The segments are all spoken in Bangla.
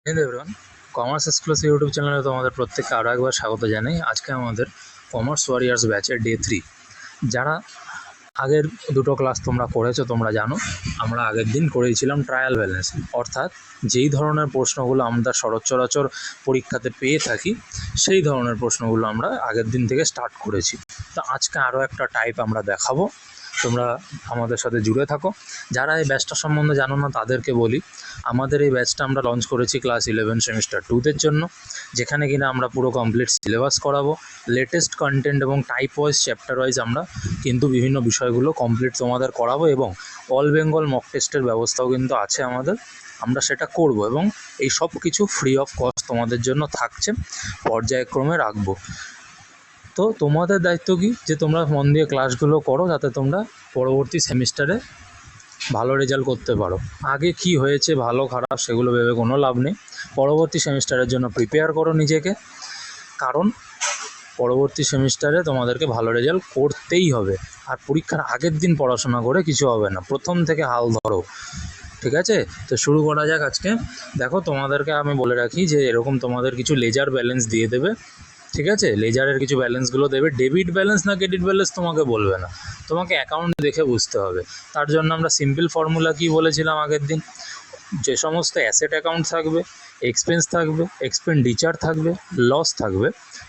Hello everyone, commerce exclusive YouTube চ্যানেলে তোমাদের প্রত্যেককে আরও একবার স্বাগত জানাই। আজকে আমাদের কমার্স ওয়ারিয়ার্স ব্যাচের ডে 3। যারা আগের দুটো ক্লাস তোমরা করেছো তোমরা জানো, আমরা আগের দিন করেছিলাম ট্রায়াল ব্যালেন্স, অর্থাৎ যেই ধরনের প্রশ্নগুলো আমরা সচরাচর পরীক্ষাতে পেয়ে থাকি সেই ধরনের প্রশ্নগুলো আমরা আগের দিন থেকে স্টার্ট করেছি। তো আজকে আরও একটা টাইপ আমরা দেখাবো, তোমরা আমাদের সাথে জুড়ে থাকো। যারা এই ব্যাচটা সম্বন্ধে জানো না তাদেরকে বলি, আমাদের এই ব্যাচটা আমরা লঞ্চ করেছি ক্লাস 11 সেমিস্টার 2-দের জন্য, যেখানে কিনা আমরা পুরো কমপ্লিট সিলেবাস করাবো, লেটেস্ট কন্টেন্ট এবং টাইপ ওয়াইজ চ্যাপ্টার ওয়াইজ আমরা কিন্তু বিভিন্ন বিষয়গুলো কমপ্লিট তোমাদের করাবো, এবং অল বেঙ্গল মক টেস্টের ব্যবস্থাও কিন্তু আছে আমাদের, আমরা সেটা করব এবং এই সব কিছু ফ্রি অফ কস্ট তোমাদের জন্য থাকছে, পর্যায়ক্রমে রাখবো। তো তোমাদের দায়িত্ব কি, যে তোমরা মন দিয়ে ক্লাসগুলো করো যাতে তোমরা পরবর্তী সেমিস্টারে ভালো রেজাল্ট করতে পারো। আগে কি হয়েছে ভালো খারাপ সেগুলো ভেবে কোনো লাভ নেই, পরবর্তী সেমিস্টারের জন্য প্রিপেয়ার করো নিজেকে, কারণ পরবর্তী সেমিস্টারে তোমাদেরকে ভালো রেজাল্ট করতেই হবে। আর পরীক্ষার আগের দিন পড়াশোনা করে কিছু হবে না, প্রথম থেকে হাল ধরো, ঠিক আছে? তো শুরু করা যাক আজকে। দেখো, তোমাদেরকে আমি বলে রাখি যে এরকম তোমাদের কিছু লেজার ব্যালেন্স দিয়ে দেবে, ঠিক আছে? লেজারের কিছু ব্যালেন্সগুলো দেবে, ডেবিট ব্যালেন্স না ক্রেডিট ব্যালেন্স তোমাকে বলবে না, তোমাকে অ্যাকাউন্ট দেখে বুঝতে হবে। তার জন্য আমরা সিম্পল ফর্মুলা কি বলেছিলাম আগের দিন, যে সমস্ত অ্যাসেট অ্যাকাউন্ট থাকবে, এক্সপেন্স থাকবে, এক্সপেন্ডিচার থাকবে, লস থাকবে,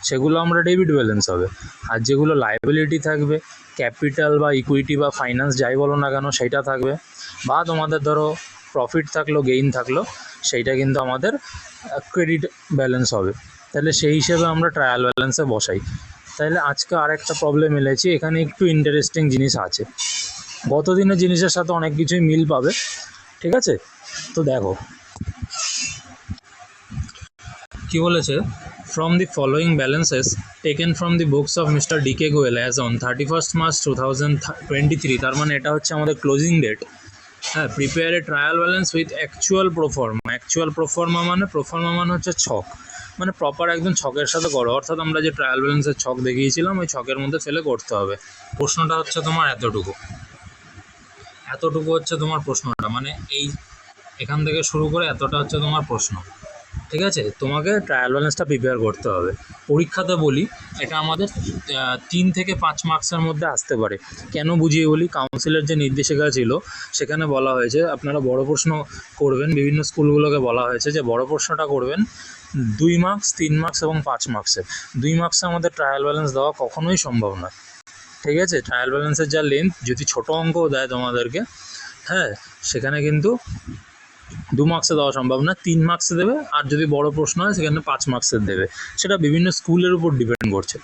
সেগুলো আমরা ডেবিট ব্যালেন্স হবে। আর যেগুলো লায়াবিলিটি থাকবে, ক্যাপিটাল বা ইকুইটি বা ফাইন্যান্স যাই বলো না কেন সেইটা থাকবে, বা তোমাদের ধরো প্রফিট থাকলো, গেইন থাকলো, সেইটা কিন্তু আমাদের ক্রেডিট ব্যালেন্স হবে। তাহলে সেই হিসেবে আমরা ট্রায়াল ব্যালেন্সে বসাই। তাহলে আজকে আরেকটা প্রবলেম এলেছি, এখানে একটু ইন্টারেস্টিং জিনিস আছে, গত দিনের জিনিসের সাথে অনেক কিছুই মিল পাবে, ঠিক আছে? তো দেখো কি বলেছে, from the following balances taken from the books of mister DK Goel as on 31st March 2023, তার মানে এটা হচ্ছে আমাদের ক্লোজিং ডেট। হ্যাঁ, prepare a trial balance with actual proforma. Actual proforma মানে হচ্ছে ছক, মানে প্রপার একদম ছকের সাথে করো, অর্থাৎ আমরা যে ট্রায়াল ব্যালেন্সের ছক দেখিয়েছিলাম ওই ছকের মধ্যে ফেলে করতে হবে। প্রশ্নটা হচ্ছে তোমার এতটুকু হচ্ছে তোমার প্রশ্নটা, মানে এই এখান থেকে শুরু করে এতটা হচ্ছে তোমার প্রশ্ন, ঠিক আছে? তোমাকে ট্রায়াল ব্যালেন্সটা প্রিপেয়ার করতে হবে। পরীক্ষাতে বলি এটা আমাদের 3 থেকে 5 মার্কসের মধ্যে আসতে পারে। কেন বুঝিয়ে বলি, কাউন্সিলের যে নির্দেশিকা ছিল সেখানে বলা হয়েছে আপনারা বড় প্রশ্ন করবেন, বিভিন্ন স্কুলগুলোকে বলা হয়েছে যে বড় প্রশ্নটা করবেন 2 মার্কস, 3 মার্কস এবং 5 মার্কসের। 2 মার্কসে আমাদের ট্রায়াল ব্যালেন্স দেওয়া কখনোই সম্ভব নয়, ঠিক আছে? ট্রায়াল ব্যালেন্সের যা লেন্থ, যদি ছোটো অঙ্কও দেয় তোমাদেরকে, হ্যাঁ, সেখানে কিন্তু 2 মার্কসে দেওয়া সম্ভব না, 3 মার্কসে দেবে, আর যদি বড় প্রশ্ন হয় সেখানে 5 মার্কসের দেবে, সেটা বিভিন্ন স্কুলের উপর ডিপেন্ড করছে।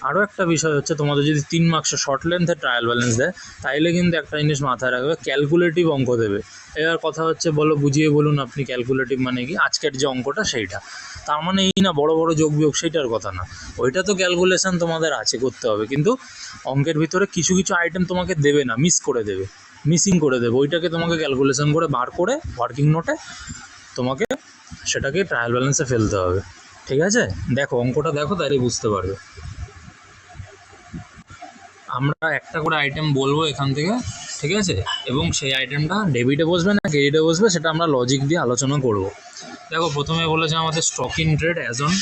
আরও একটা বিষয় হচ্ছে, তোমাদের যদি 3 মার্কসের শর্ট লেন্থের ট্রায়াল ব্যালেন্স দেয় তাইলে কিন্তু একটা জিনিস মাথায় রাখবে, ক্যালকুলেটিভ অঙ্ক দেবে। এবার কথা হচ্ছে, বলো বুঝিয়ে বলুন আপনি ক্যালকুলেটিভ মানে কি? আজকের যে অঙ্কটা সেইটা, তার মানে এই না বড় বড় যোগ বিয়োগ, সেইটার কথা না, ওইটা তো ক্যালকুলেশন তোমাদের আছে, করতে হবে, কিন্তু অঙ্কের ভিতরে কিছু কিছু আইটেম তোমাকে দেবে না, মিসিং করে দেবে, ওইটাকে তোমাকে ক্যালকুলেশন করে বার করে ওয়ার্কিং নোটে তোমাকে সেটাকে ট্রায়াল ব্যালেন্সে ফেলতে হবে, ঠিক আছে? দেখো অঙ্কটা দেখো, তাইলে বুঝতে পারবে। আমরা একটা করে আইটেম বলবো এখান থেকে, ঠিক আছে? এবং সেই আইটেমটা ডেবিটে বসবে না ক্রেডিটে বসবে সেটা আমরা লজিক দিয়ে আলোচনা করব। দেখো, প্রথমে বলেছে আমাদের stock in trade as on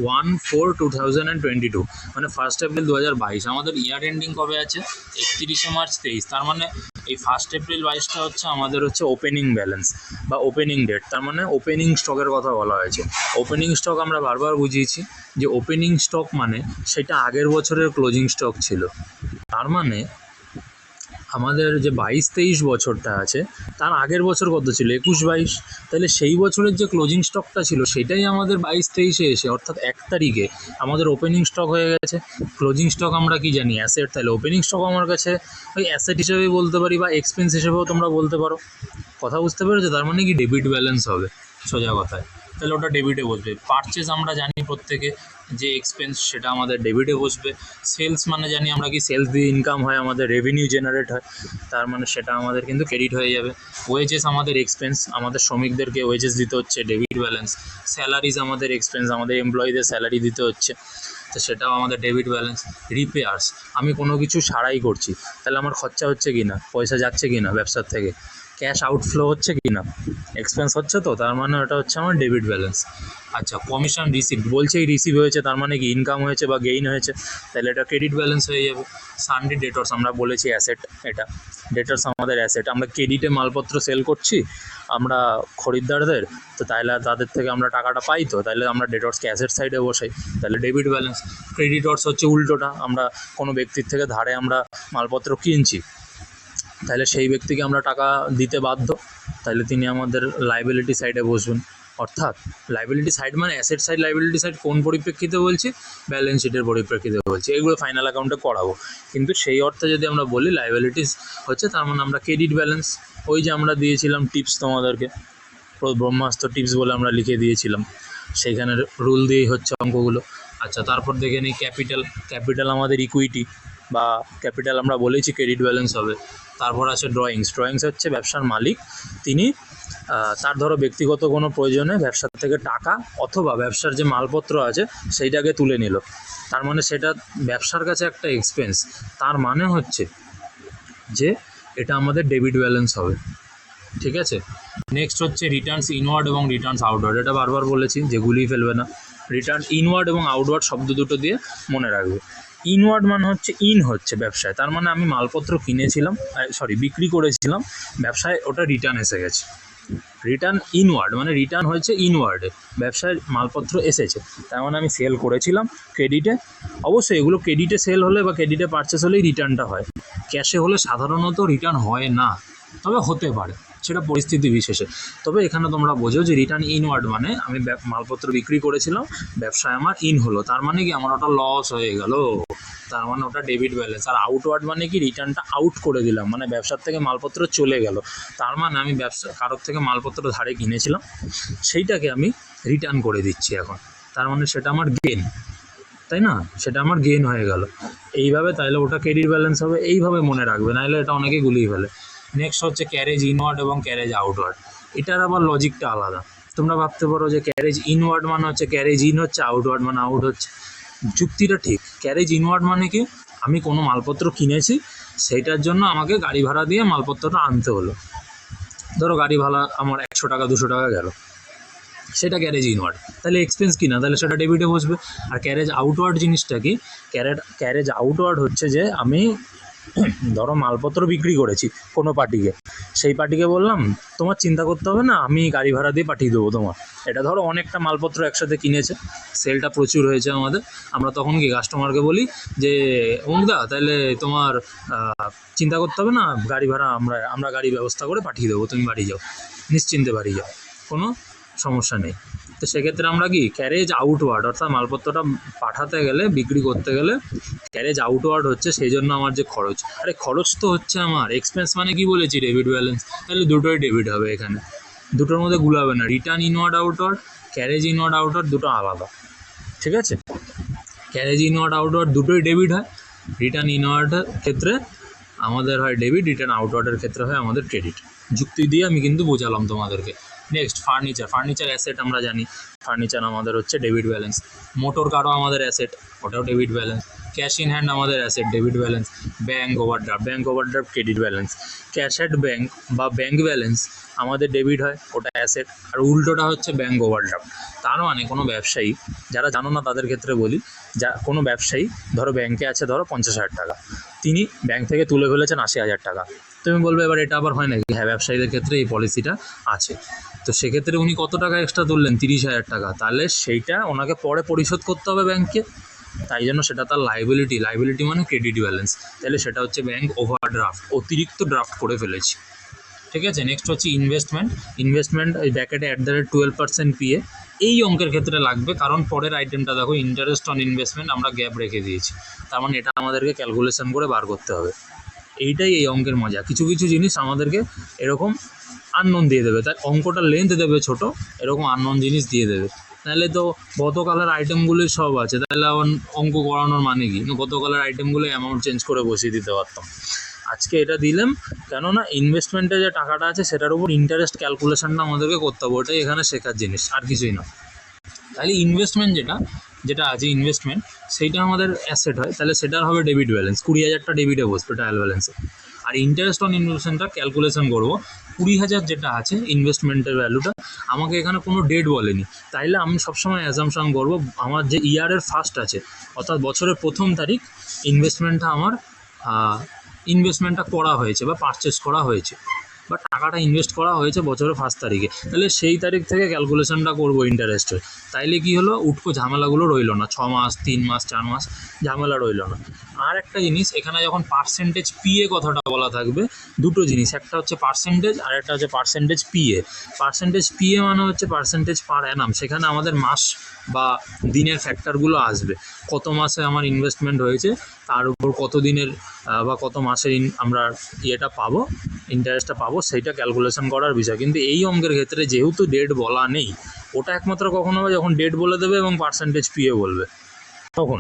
1/4/2022, মানে 1 এপ্রিল 2022। আমাদের ইয়ার এন্ডিং কবে আছে? 31 মার্চ 23। তার মানে এই 1 এপ্রিল 22টা হচ্ছে আমাদের ওপেনিং ব্যালেন্স বা ওপেনিং ডেট, তার মানে ওপেনিং স্টকের কথা বলা হয়েছে। ওপেনিং স্টক আমরা বারবার বুঝিয়েছি যে ওপেনিং স্টক মানে সেটা আগের বছরের ক্লোজিং স্টক ছিল। তার মানে আমাদের যে 22-23 বছরটা আছে তার আগের বছর কত ছিল? 21-22। তাহলে সেই বছরের যে ক্লোজিং স্টকটা ছিল সেটাই আমাদের 22-23-এ এসে, অর্থাৎ 1 তারিখে আমাদের ওপেনিং স্টক হয়ে গেছে। ক্লোজিং স্টক আমরা কি জানি? অ্যাসেট। তাহলে ওপেনিং স্টক আমার কাছে ওই অ্যাসেট হিসেবেই বলতে পারি, বা এক্সপেন্স হিসেবেও তোমরা বলতে পারো। কথা বুঝতে পেরেছো? তার মানে কি ডেবিট ব্যালেন্স হবে সোজা কথায়, তাহলে ওটা ডেবিটে বসবে। পারচেজ আমরা জানি প্রত্যেকে যে এক্সপেন্স, সেটা আমাদের ডেবিটে বসবে। সেলস মানে জানি আমরা কি, সেলস দিয়ে ইনকাম হয়, আমাদের রেভিনিউ জেনারেট হয়, তার মানে সেটা আমাদের কিন্তু ক্রেডিট হয়ে যাবে। ওয়েজেস আমাদের এক্সপেন্স, আমাদের শ্রমিকদেরকে ওয়েজেস দিতে হচ্ছে, ডেবিট ব্যালেন্স। স্যালারিজ আমাদের এক্সপেন্স, আমাদের এমপ্লয়ীদের স্যালারি দিতে হচ্ছে, তো সেটাও আমাদের ডেবিট ব্যালেন্স। রিপেয়ার্স, আমি কোনো কিছু সারাই করছি, তাহলে আমার খরচা হচ্ছে কি না, পয়সা যাচ্ছে কি না ব্যবসার থেকে, ক্যাশ আউটফ্লো হচ্ছে কি না, এক্সপেন্স হচ্ছে, তো তার মানে ওটা হচ্ছে আমার ডেবিট ব্যালেন্স। আচ্ছা, কমিশন রিসিভ বলছে এই রিসিভ হয়েছে, তার মানে কি ইনকাম হয়েছে বা গেইন হয়েছে, তাহলে এটা ক্রেডিট ব্যালেন্স হয়ে যাবে। সানডে ডেটর্স আমরা বলেছি অ্যাসেট, এটা ডেটর্স আমাদের অ্যাসেট। আমরা ক্রেডিটে মালপত্র সেল করছি আমরা খরিদ্দারদের, তো তাহলে তাদের থেকে আমরা টাকাটা পাই, তো তাহলে আমরা ডেটর্সকে অ্যাসেট সাইডে বসাই, তাহলে ডেবিট ব্যালেন্স। ক্রেডিটর্স হচ্ছে উল্টোটা, আমরা কোনো ব্যক্তির থেকে ধারে আমরা মালপত্র কিনছি, তাহলে সেই ব্যক্তিকে আমরা টাকা দিতে বাধ্য, তাহলে তিনি আমাদের লাইবিলিটি সাইডে বসবেন। অর্থাৎ লাইবিলিটি সাইড মানে অ্যাসেট সাইড, লাইবিলিটি সাইড কোন পরিপ্রেক্ষিতে বলছি, ব্যালেন্স শিটের পরিপ্রেক্ষিতে বলছি, এগুলো ফাইনাল অ্যাকাউন্টে করাবো। কিন্তু সেই অর্থে যদি আমরা বলি লাইবিলিটিস হচ্ছে, তার মানে আমরা ক্রেডিট ব্যালেন্স, ওই যে আমরা দিয়েছিলাম টিপস তোমাদেরকে, ব্রহ্মাস্ত্র টিপস বলে আমরা লিখে দিয়েছিলাম, সেইখানে রুল দিয়েই হচ্ছে অঙ্কগুলো। আচ্ছা, তারপর দেখে নিই ক্যাপিটাল। ক্যাপিটাল আমাদের ইকুইটি বা ক্যাপিটাল আমরা বলেছি ক্রেডিট ব্যালেন্স হবে। তারপর আছে ড্রয়িংস। ড্রয়িংস হচ্ছে ব্যবসার মালিক, তিনি তার ধরো ব্যক্তিগত কোনো প্রয়োজনে ব্যবসার থেকে টাকা অথবা ব্যবসার যে মালপত্র আছে সেইটাকে তুলে নিল, তার মানে সেটা ব্যবসার কাছে একটা এক্সপেন্স, তার মানে হচ্ছে যে এটা আমাদের ডেবিট ব্যালেন্স হবে। ঠিক আছে, নেক্সট হচ্ছে রিটার্নস ইনওয়ার্ড এবং রিটার্নস আউটওয়ার্ড। এটা বারবার বলেছি, যেগুলিই ফেলবে না। রিটার্ন ইনওয়ার্ড এবং আউটওয়ার্ড শব্দ দুটো দিয়ে মনে রাখবে। ইনওয়ার্ড মানে হচ্ছে ইন হচ্ছে ব্যবসায়, তার মানে আমি মালপত্র কিনেছিলাম, বিক্রি করেছিলাম ব্যবসায়, ওটা রিটার্ন এসে গেছে। রিটার্ন ইনওয়ার্ড মানে রিটার্ন হয়েছে ইনওয়ার্ডে, ব্যবসায় মালপত্র এসেছে, তার মানে আমি সেল করেছিলাম ক্রেডিটে। অবশ্যই এগুলো ক্রেডিটে সেল হলে বা ক্রেডিটে পারচেস হলেই রিটার্নটা হয়, ক্যাশে হলে সাধারণত রিটার্ন হয় না, তবে হতে পারে, সেটা পরিস্থিতি বিশেষে। তবে এখানে তোমরা বোঝো যে রিটার্ন ইনওয়ার্ড মানে আমি মালপত্র বিক্রি করেছিলাম, ব্যবসায় আমার ইন হলো, তার মানে কি আমার ওটা লস হয়ে গেল, তার মানে ওটা ডেবিট ব্যালেন্স। আর আউটওয়ার্ড মানে কি রিটার্নটা আউট করে দিলাম, মানে ব্যবসার থেকে মালপত্র চলে গেল, তার মানে আমি ব্যবসা কারোর থেকে মালপত্র ধারে কিনেছিলাম, সেইটাকে আমি রিটার্ন করে দিচ্ছি এখন, তার মানে সেটা আমার গেন, তাই না, সেটা আমার গেন হয়ে গেল এইভাবে, তাহলে ওটা ক্রেডিট ব্যালেন্স হবে। এইভাবে মনে রাখবে, নাহলে এটা অনেকে গুলিয়ে ফেলে। নেক্সট হচ্ছে ক্যারেজ ইনওয়ার্ড এবং ক্যারেজ আউটওয়ার্ড। এটার আবার লজিকটা আলাদা। তোমরা ভাবতে পারো যে ক্যারেজ ইনওয়ার্ড মানে হচ্ছে ক্যারেজ ইন হচ্ছে, আউটওয়ার্ড মানে আউট হচ্ছে। যুক্তিটা ঠিক। ক্যারেজ ইনওয়ার্ড মানে কি, আমি কোনো মালপত্র কিনেছি, সেইটার জন্য আমাকে গাড়ি ভাড়া দিয়ে মালপত্রটা আনতে হলো, ধরো গাড়ি ভাড়া আমার 100 টাকা 200 টাকা গেল, সেটা ক্যারেজ ইনওয়ার্ড, তাহলে এক্সপেন্স কিনা, তাহলে সেটা ডেবিটে বসবে। আর ক্যারেজ আউটওয়ার্ড জিনিসটা কি, ক্যারেজ আউটওয়ার্ড হচ্ছে যে আমি ধরো মালপত্র বিক্রি করেছি কোনো পার্টিকে, সেই পার্টিকে বললাম তোমার চিন্তা করতে হবে না, আমি গাড়ি ভাড়া দিয়ে পাঠিয়ে দেবো তোমার। এটা ধরো অনেকটা মালপত্র একসাথে কিনেছে, সেলটা প্রচুর হয়েছে আমাদের, আমরা তখন কি কাস্টমারকে বলি যে অমুকদা তাহলে তোমার চিন্তা করতে হবে না, গাড়ি ভাড়া আমরা গাড়ি ব্যবস্থা করে পাঠিয়ে দেবো, তুমি বাড়ি যাও, নিশ্চিন্তে বাড়ি যাও, কোনো সমস্যা নেই। তো সেক্ষেত্রে আমরা কি ক্যারেজ আউটওয়ার্ড, অর্থাৎ মালপত্রটা পাঠাতে গেলে, বিক্রি করতে গেলে ক্যারেজ আউটওয়ার্ড হচ্ছে, সেই জন্য আমার যে খরচ, আরে খরচ তো হচ্ছে আমার এক্সপেন্স, মানে কি বলেছি ডেবিট ব্যালেন্স, তাহলে দুটোই ডেবিট হবে এখানে, দুটোর মধ্যে গুলাবে না। Return inward outward, carriage inward outward দুটো আলাদা, ঠিক আছে। ক্যারেজ ইনওয়ার্ড আউটওয়ার্ড দুটোই ডেবিট হয়, রিটার্ন ইনওয়ার্ডের ক্ষেত্রে আমাদের হয় ডেবিট, রিটার্ন আউটওয়ার্ডের ক্ষেত্রে হয় আমাদের ক্রেডিট। যুক্তি দিয়ে আমি কিন্তু বোঝালাম তোমাদেরকে। Next furniture. ফার্নিচার অ্যাসেট আমরা জানি, ফার্নিচার আমাদের হচ্ছে ডেবিট ব্যালেন্স। মোটর কারও আমাদের অ্যাসেট, ওটাও debit balance. Cash in hand আমাদের asset, debit balance. Bank overdraft credit balance. Cash at bank বা ব্যাঙ্ক ব্যালেন্স আমাদের ডেবিট হয়, ওটা অ্যাসেট। আর উল্টোটা হচ্ছে ব্যাঙ্ক ওভারড্রাফট। তার মানে কোনো ব্যবসায়ী, যারা জানো না তাদের ক্ষেত্রে বলি, কোনো ব্যবসায়ী ধরো ব্যাঙ্কে আছে ধরো 50,000 টাকা, তিনি ব্যাঙ্ক থেকে তুলে ফেলেছেন 80,000 টাকা। তুমি বলবে এবার এটা আবার হয় নাকি? হ্যাঁ, ব্যবসায়ীদের ক্ষেত্রে এই পলিসিটা আছে। তো সেক্ষেত্রে উনি কত টাকা এক্সট্রা তুললেন? 30,000 টাকা। তাহলে সেইটা ওনাকে পরে পরিশোধ করতে হবে ব্যাঙ্ককে, তাই জন্য সেটা তার লাইবিলিটি মানে ক্রেডিট ব্যালেন্স। তাহলে সেটা হচ্ছে ব্যাঙ্ক ওভারড্রাফট, অতিরিক্ত ড্রাফট করে ফেলেছি, ঠিক আছে। নেক্সট হচ্ছে ইনভেস্টমেন্ট এই ব্র্যাকেটে @12% PA, এই অঙ্কের ক্ষেত্রে লাগবে, কারণ পরের আইটেমটা দেখো ইন্টারেস্ট অন ইনভেস্টমেন্ট আমরা গ্যাপ রেখে দিয়েছি, তার মানে এটা আমাদেরকে ক্যালকুলেশন করে বার করতে হবে। এইটাই এই অঙ্কের মজা, কিছু কিছু জিনিস আমাদেরকে এরকম আননোন দিয়ে দেবে, তাই অঙ্কটা লেন্থ দেবে ছোট, এরকম আননোন জিনিস দিয়ে দেবে। তাহলে তো গতকালের আইটেমগুলোই সব আছে, তাহলে আবার অঙ্ক করানোর মানে কি? গতকালের আইটেমগুলো অ্যামাউন্ট চেঞ্জ করে বসিয়ে দিতে পারতাম। আজকে এটা দিলাম কেননা ইনভেস্টমেন্টে যে টাকাটা আছে সেটার উপর ইন্টারেস্ট ক্যালকুলেশনটা আমাদেরকে করতে হবে, ওটাই এখানে শেখার জিনিস, আর কিছুই না। তাহলে ইনভেস্টমেন্ট যেটা আছে ইনভেস্টমেন্ট, সেইটা আমাদের অ্যাসেট হয়, তাহলে সেটার হবে ডেবিট ব্যালেন্স, 20,000টা ডেবিটে বসবে ট্রায়াল ব্যালেন্সে। আর ইন্টারেস্ট অন ইনভেস্টমেন্টটা ক্যালকুলেশন করব 20,000 যেটা আছে ইনভেস্টমেন্টের ভ্যালুটা, আমাকে এখানে কোনো ডেট বলেনি, তাইলে আমি সবসময় অ্যাজাম্পশন করব আমার যে ইয়ারের ফার্স্ট আছে অর্থাৎ বছরের প্রথম তারিখ ইনভেস্টমেন্টটা করা হয়েছে বা পারচেস করা হয়েছে বা টাকাটা ইনভেস্ট করা হয়েছে বছরের ফার্স্ট তারিখে, তাহলে সেই তারিখ থেকে ক্যালকুলেশনটা করবো ইন্টারেস্টের। তাইলে কি হলো, উটকো ঝামেলাগুলো রইলো না, 6 মাস 3 মাস 4 মাস ঝামেলা রইলো না। আর একটা জিনিস, এখানে যখন পার্সেন্টেজ পিএ কথাটা বলা থাকবে, দুটো জিনিস, একটা হচ্ছে পার্সেন্টেজ আর একটা হচ্ছে পার্সেন্টেজ পিএ। পার্সেন্টেজ পিএ মানে হচ্ছে পার্সেন্টেজ পার অ্যানাম, সেখানে আমাদের মাস বা দিনের ফ্যাক্টরগুলো আসবে, কত মাসে আমার ইনভেস্টমেন্ট হয়েছে তার উপর কত দিনের বা কত মাসের আমরা ইয়েটা পাবো, ইন্টারেস্টটা পাবো, সেইটা ক্যালকুলেশন করার বিষয়। কিন্তু এই অঙ্কের ক্ষেত্রে যেহেতু ডেট বলা নেই, ওটা একমাত্র কখন হবে যখন ডেট বলে দেবে এবং পার্সেন্টেজ পিএ বলবে তখন।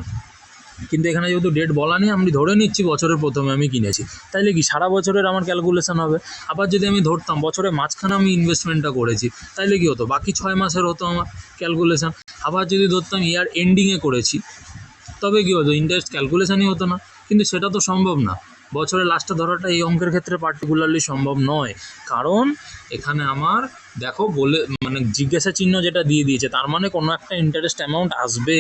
কিন্তু এখানে যেহেতু ডেট বলা নেই, আমি ধরে নিচ্ছি বছরের প্রথমে আমি কিনেছি, তাইলে কি সারা বছরের আমার ক্যালকুলেশন হবে। আবার যদি আমি ধরতাম বছরের মাঝখানে আমি ইনভেস্টমেন্টটা করেছি, তাইলে কি হতো, বাকি 6 মাসের হতো আমার ক্যালকুলেশন। আবার যদি ধরতাম ইয়ার এন্ডিংয়ে করেছি, তবে কী হতো, ইন্টারেস্ট ক্যালকুলেশনই হতো না। কিন্তু সেটা তো সম্ভব না, বছরের লাস্টে ধরাটা এই অঙ্কের ক্ষেত্রে পার্টিকুলারলি সম্ভব নয়, কারণ এখানে আমার দেখো বলে মানে জিজ্ঞাসা চিহ্ন যেটা দিয়ে দিয়েছে, তার মানে কোনো একটা ইন্টারেস্ট অ্যামাউন্ট আসবে।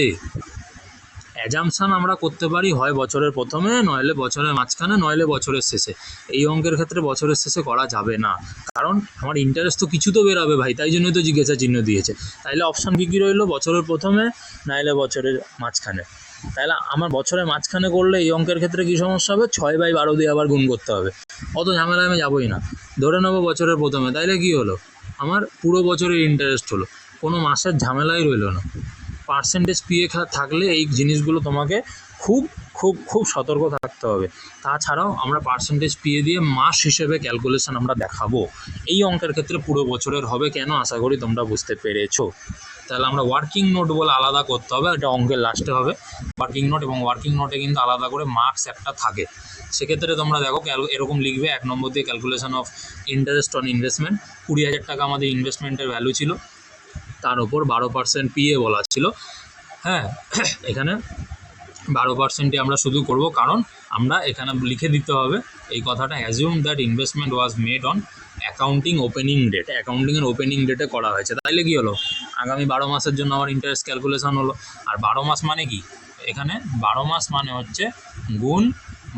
অ্যাজাম্পশান আমরা করতে পারি হয় বছরের প্রথমে, নইলে বছরের মাঝখানে, নইলে বছরের শেষে। এই অঙ্কের ক্ষেত্রে বছরের শেষে করা যাবে না, কারণ আমার ইন্টারেস্ট তো কিছু তো বেরোবে ভাই, তাই জন্যই তো জিজ্ঞাসা চিহ্ন দিয়েছে। তাইলে অপশান কী রইলো, বছরের প্রথমে নাইলে বছরের মাঝখানে। তাহলে আমার বছরের মাঝখানে করলে এই অঙ্কের ক্ষেত্রে কী সমস্যা হবে, 6/12 দিয়ে আবার গুণ করতে হবে, অত ঝামেলায় আমি যাবোই না। ধরে নেবো বছরের প্রথমে, তাইলে কী হলো, আমার পুরো বছরের ইন্টারেস্ট হলো, কোনো মাসের ঝামেলাই রইলো না। পার্সেন্টেজ পিএ থাকলে এই জিনিসগুলো তোমাকে খুব খুব খুব সতর্ক থাকতে হবে। তাছাড়াও আমরা পার্সেন্টেজ পিএ দিয়ে মাস হিসেবে ক্যালকুলেশন আমরা দেখাবো, এই অঙ্কের ক্ষেত্রে পুরো বছরের হবে কেন, আশা করি তোমরা বুঝতে পেরেছো। তাহলে আমরা ওয়ার্কিং নোট বলে আলাদা করতে হবে, এটা অঙ্কের লাস্টে হবে ওয়ার্কিং নোট, এবং ওয়ার্কিং নোটে কিন্তু আলাদা করে মার্কস একটা থাকে। সেক্ষেত্রে তোমরা দেখো এরকম লিখবে, 1 নম্বর দিয়ে calculation of interest on investment, 20,000 টাকা আমাদের ইনভেস্টমেন্টের ভ্যালু ছিল, তার ওপর 12% পিএ বলা ছিল। হ্যাঁ, এখানে 12%ই আমরা শুধু করব, কারণ আমরা এখানে লিখে দিতে হবে এই কথাটা, assume that investment was made on accounting opening date, অ্যাকাউন্টিংয়ের ওপেনিং ডেটে করা হয়েছে। তাইলে কী হলো, আগামী 12 মাসের জন্য আমার ইন্টারেস্ট ক্যালকুলেশন হলো। আর 12 মাস মানে কি, এখানে 12 মাস মানে হচ্ছে গুণ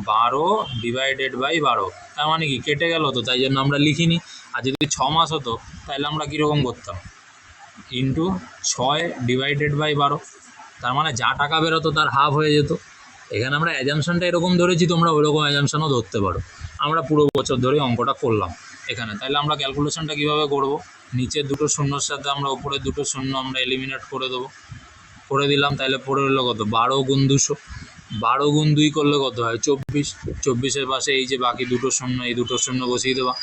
12/12, তার মানে কি কেটে গেল, তো তাই জন্য আমরা লিখিনি। আর যদি 6 মাস হতো তাহলে আমরা কীরকম করতাম, ইন্টু 6/12, তার মানে যা টাকা বেরোতো তার হাফ হয়ে যেত। এখানে আমরা অ্যাজাম্পশনটা এরকম ধরেছি, তোমরা ওইরকম অ্যাজাম্পশনও ধরতে পারো। আমরা পুরো বছর ধরে অঙ্কটা করলাম এখানে। তাহলে আমরা ক্যালকুলেশনটা কীভাবে করব, নিচের দুটো শূন্যর সাথে আমরা উপরের দুটো শূন্য আমরা এলিমিনেট করে দেবো, করে দিলাম। তাহলে পড়ে রইলো কত, 12 গুণ 200, 12 গুণ 2 করলে কত হয় 24, 24-এর পাশে এই যে বাকি দুটো শূন্য, এই দুটো শূন্য বসিয়ে দেওয়া,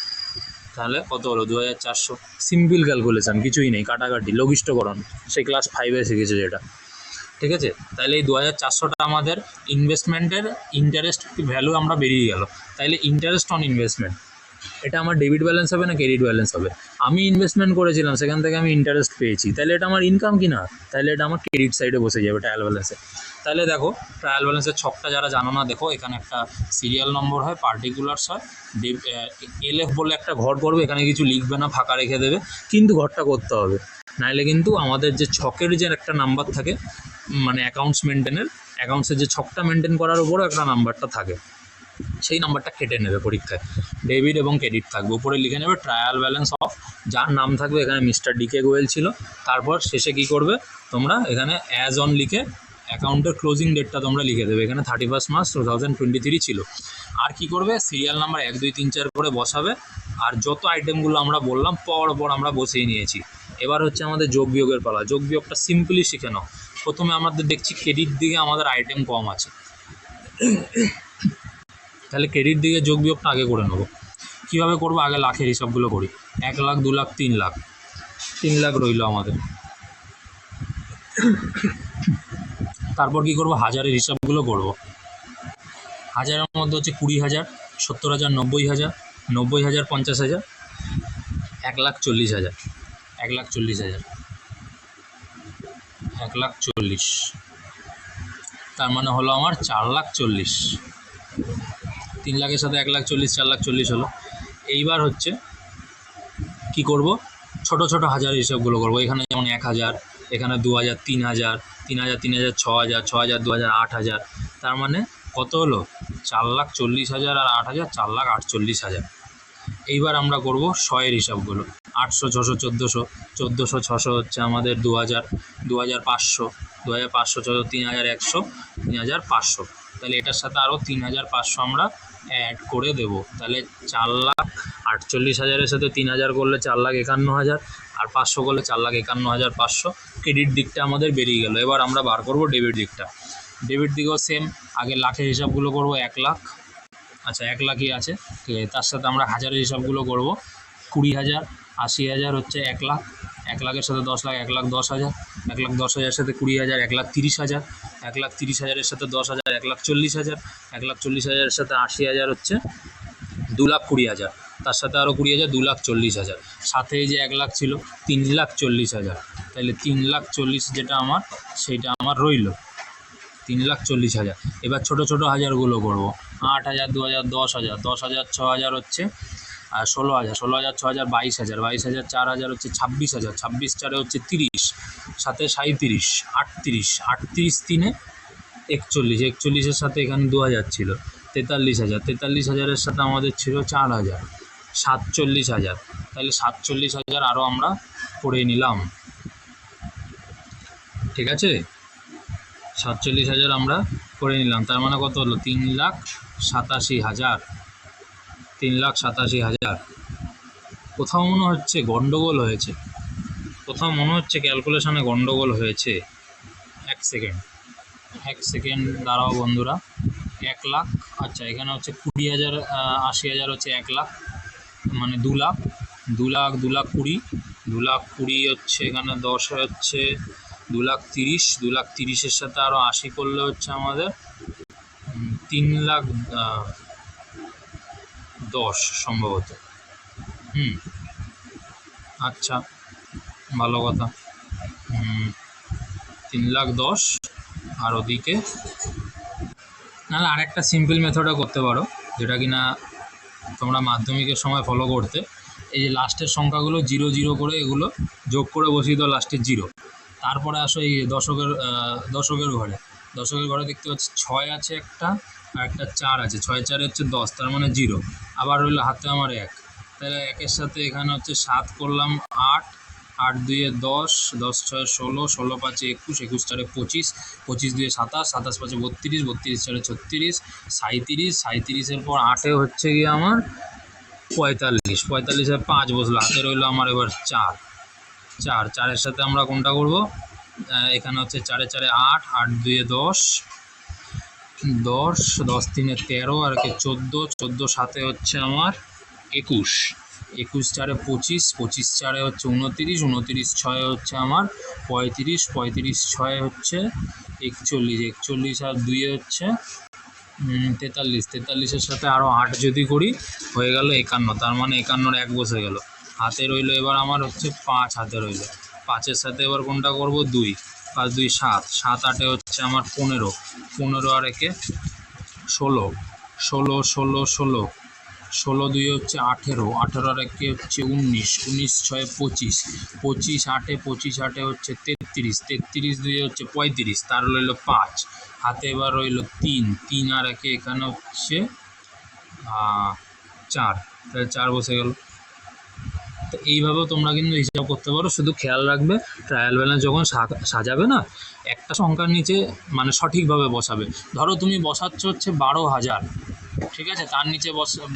তাহলে কত হলো 2400। সিম্পল ক্যালকুলেশান, কিছুই নেই, কাটাকাটি, লঘিষ্ঠকরণ, সেই ক্লাস 5-এ শিখেছে যেটা, ঠিক আছে। তাহলে এই 2400টা আমাদের ইনভেস্টমেন্টের ইন্টারেস্ট ভ্যালু আমরা বেরিয়ে গেল। তাইলে ইন্টারেস্ট অন ইনভেস্টমেন্ট, এটা আমার ডেবিট ব্যালেন্স হবে না ক্রেডিট ব্যালেন্স হবে, আমি ইনভেস্টমেন্ট করেছিলাম সেখান থেকে আমি ইন্টারেস্ট পেয়েছি, তাহলে এটা আমার ইনকাম কি না, তাহলে এটা আমার ক্রেডিট সাইডে বসে যাবে ট্রায়াল ব্যালেন্সে। তাহলে দেখো ট্রায়াল ব্যালেন্সের ছকটা যারা জানো না, দেখো এখানে একটা সিরিয়াল নম্বর হয়, পার্টিকুলার্স হয়, এলএফ বলে একটা ঘর করবে, এখানে কিছু লিখবে না, ফাঁকা রেখে দেবে, কিন্তু ঘরটা করতে হবে, নাহলে কিন্তু আমাদের যে ছকের যে একটা নাম্বার থাকে, মানে অ্যাকাউন্টস মেনটেনের, অ্যাকাউন্টসের যে ছকটা মেনটেন করার উপরও একটা নাম্বারটা থাকে, সেই নাম্বারটা কেটে নেবে পরীক্ষায়, ডেবিট এবং ক্রেডিট থাকবে, উপরে লিখে নেবে ট্রায়াল ব্যালেন্স অফ, যার নাম থাকবে এখানে মিস্টার ডিকে গোয়েল ছিল। তারপর শেষে কি করবে, তোমরা এখানে অ্যাজ অন লিখে অ্যাকাউন্টের ক্লোজিং ডেটটা তোমরা লিখে দেবে, এখানে 31 মার্চ 2023 ছিল। আর কি করবে, সিরিয়াল নাম্বার 1 2 3 4 করে বসাবে, আর যত আইটেমগুলো আমরা বললাম পর আমরা বসিয়ে নিয়েছি। এবার হচ্ছে আমাদের যোগ বিয়োগের পালা, যোগ বিয়োগটা সিম্পলি শিখে নাও। প্রথমে আমাদের দেখছি ক্রেডিট দিকে আমাদের আইটেম কম আছে, তাহলে ক্রেডিট দিকে যোগ বিয়োগটা আগে করে নেবো। কীভাবে করবো, আগে লাখের হিসাবগুলো করি, 1 লাখ 2 লাখ 3 লাখ, 3 লাখ রইল আমাদের। তারপর কি করব, হাজারের হিসাবগুলো করব। হাজারের মধ্যে হচ্ছে 20,000, 70,000, 90,000, 90,000, 50,000, 1,40,000, 1,40,000, 1,40,000, তার মানে হলো আমার 4,40,000। 3 লাখের সাথে 1,40,000 4,40,000 হলো। এইবার হচ্ছে কি করব, ছোট ছোট হাজার হিসাবগুলো করব। এখানে যেমন 1,000, এখানে 2,000, 3,000, 3,000, 3,000, 6,000, 6,000, 2,000, 8,000। তার মানে কত হলো? 4,40,000 আর 8,000, 4,48,000। এইবার আমরা করব 100 এর হিসাবগুলো। 800, 600, 1400, 1400, 600 হচ্ছে আমাদের 2,000, 2,500, 2,500, 600, 3,100, 3,500। তাহলে এটার সাথে আরও 3,500 আমরা অ্যাড করে দেব। তাহলে 4,48,000-এর সাথে 3,000 করলে 4,51,000, আর 500 করলে 4,51,500। ক্রেডিট দিকটা আমাদের বেরিয়ে গেল। এবার আমরা বার করব ডেবিট দিকটা। ডেবিট দিকেও সেম, আগে লাখের হিসাবগুলো করব। 1 লাখ, আচ্ছা 1 লাখই আছে, ঠিক আছে। তার সাথে আমরা হাজারের হিসাবগুলো করব। 20,000, 80,000 হচ্ছে 1 লাখ। 1 লাখের সাথে 10 লাখ, 1,10,000। 1,10,000-এর সাথে 20,000, 1,30,000। 1,30,000-এর সাথে 10,000, 1,40,000। 1,40,000-এর সাথে 80,000 হচ্ছে 2,20,000। তার সাথে আরও 20,000, 2,40,000। সাথে এই যে 1 লাখ ছিল, 3,40,000। তাহলে 3,40,000 যেটা আমার, সেইটা আমার রইল 3,40,000। এবার ছোট ছোট হাজারগুলো করব। 8,000, 2,000, 10,000, 10,000, 6,000 হচ্ছে 16,000, 16,000, 6,000, 22,000, 22,000, 4,000 হচ্ছে 26,000, 26 4 হচ্ছে 30, সাথে 37, 38, 38 3 41, 41-এর সাথে এখানে 2,000 ছিল, 43,000, 43,000-এর সাথে আমাদের ছিল 4,000, 47,000। তাহলে 47,000 আরও আমরা করে নিলাম, ঠিক আছে। 47,000 আমরা করে নিলাম। তার মানে কত হলো? 3,87,000, 3,87,000। কোথাও মনে হচ্ছে গন্ডগোল হয়েছে, কোথাও মনে হচ্ছে ক্যালকুলেশনে গন্ডগোল হয়েছে। এক সেকেন্ড দাঁড়াও বন্ধুরা। 1 লাখ, আচ্ছা এখানে হচ্ছে 20,000, 80,000 হচ্ছে 1 লাখ, মানে 2 লাখ, 2 লাখ, 2,20,000, 2,20,000 হচ্ছে এখানে 10 হচ্ছে 2,30,000, 2,30,000-এর সাথে আরও 80 করলে হচ্ছে আমাদের 3,10,000 সম্ভবত। আচ্ছা, ভালো কথা। 3,10,000 আর ওদিকে নাহলে আরেকটা সিম্পল মেথডও করতে পারো, যেটা কিনা তোমরা মাধ্যমিকের সময় ফলো করতে। এই যে লাস্টের সংখ্যাগুলো 0 0 করে এগুলো যোগ করে বসিয়ে দাও লাস্টের 0। তারপরে আসো এই দশকের ঘরে দেখতে পাচ্ছি 6 আছে একটা, আর একটা 4 আছে। 6 4 হচ্ছে 10, তার মানে 0। আবার রইলো হাতে আমার 1, তাহলে 1-এর সাথে এখানে হচ্ছে 7 করলাম 8, 8 2 10, 10 6 16, 16 5 21, 21 4 25, 25 2 27, 27 5 32, 32 4 36, 37, 37-এর পর 8-এ হচ্ছে গিয়ে আমার 45, 45-এর 5 বসলো, হাতে রইলো আমার এবার 4, 4-এর সাথে আমরা কোনটা করব? এখানে হচ্ছে 4 4 8, 8 2 10, 10, 10 3 13, আর কি 14, 14 7 হচ্ছে আমার 21, 21 4 25, 25 4 হচ্ছে 29, 29 6 হচ্ছে আমার 35, 35 6 হচ্ছে 41, 41 আর 2 হচ্ছে 43, 43-এর সাথে আরও 8 যদি করি হয়ে গেল 51, তার মানে 51-এর 1 বসে গেল। হাতে রইলো এবার আমার হচ্ছে 5, হাতে রইলো 5-এর সাথে এবার কোনটা করব? 2, 5 2 7, 7 8-এ হচ্ছে আমার 15, 15 আর 1-এ 16, 16 16 16, 16 2 হচ্ছে 18, 18 আর 1-এ হচ্ছে 19, 19 6 25, 25 8-এ 25 8-এ হচ্ছে 33, 33 2 হচ্ছে 35, তার রইলো 5, হাতে এবার রইলো 3, 3 আর 1-এ এখানে হচ্ছে 4, তাহলে 4 বসে গেল। তো এইভাবেও তোমরা কিন্তু হিসাব করতে পারো। শুধু খেয়াল রাখবে ট্রায়াল ব্যালেন্স যখন সাজাবে না, একটা সংখ্যার নিচে মানে সঠিকভাবে বসাবে। ধরো তুমি বসাচ্ছ হচ্ছে 12,000, ঠিক আছে, তার নিচে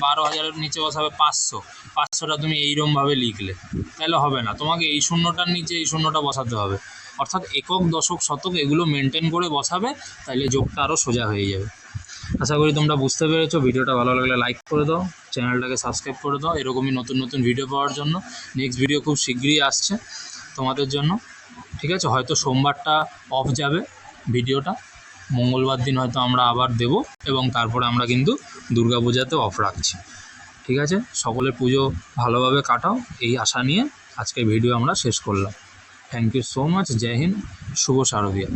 12,000-এর নিচে বসাবে 500, 500টা তুমি এইরকমভাবে লিখলে, তাহলে হবে না। তোমাকে এই শূন্যটার নিচে এই শূন্যটা বসাতে হবে, অর্থাৎ একক দশক শতক এগুলো মেনটেন করে বসাবে, তাহলে যোগটা আরও সোজা হয়ে যাবে। আশা করি তোমরা বুঝতে পেরেছো। ভিডিওটা ভালো লাগলে লাইক করে দাও, চ্যানেলটাকে সাবস্ক্রাইব করে দাও এরকমই নতুন নতুন ভিডিও পাওয়ার জন্য। নেক্সট ভিডিও খুব শীঘ্রই আসছে তোমাদের জন্য, ঠিক আছে। হয়তো সোমবারটা অফ যাবে ভিডিওটা, মঙ্গলবার দিন হয়তো আমরা আবার দেব, এবং তারপরে আমরা কিন্তু দুর্গাপূজাতে অফ রাখছি, ঠিক আছে। সকলের পুজো ভালোভাবে কাটাও, এই আশা নিয়ে আজকের ভিডিও আমরা শেষ করলাম। Thank you so much. Jai Hind, শুভ শারদীয়া।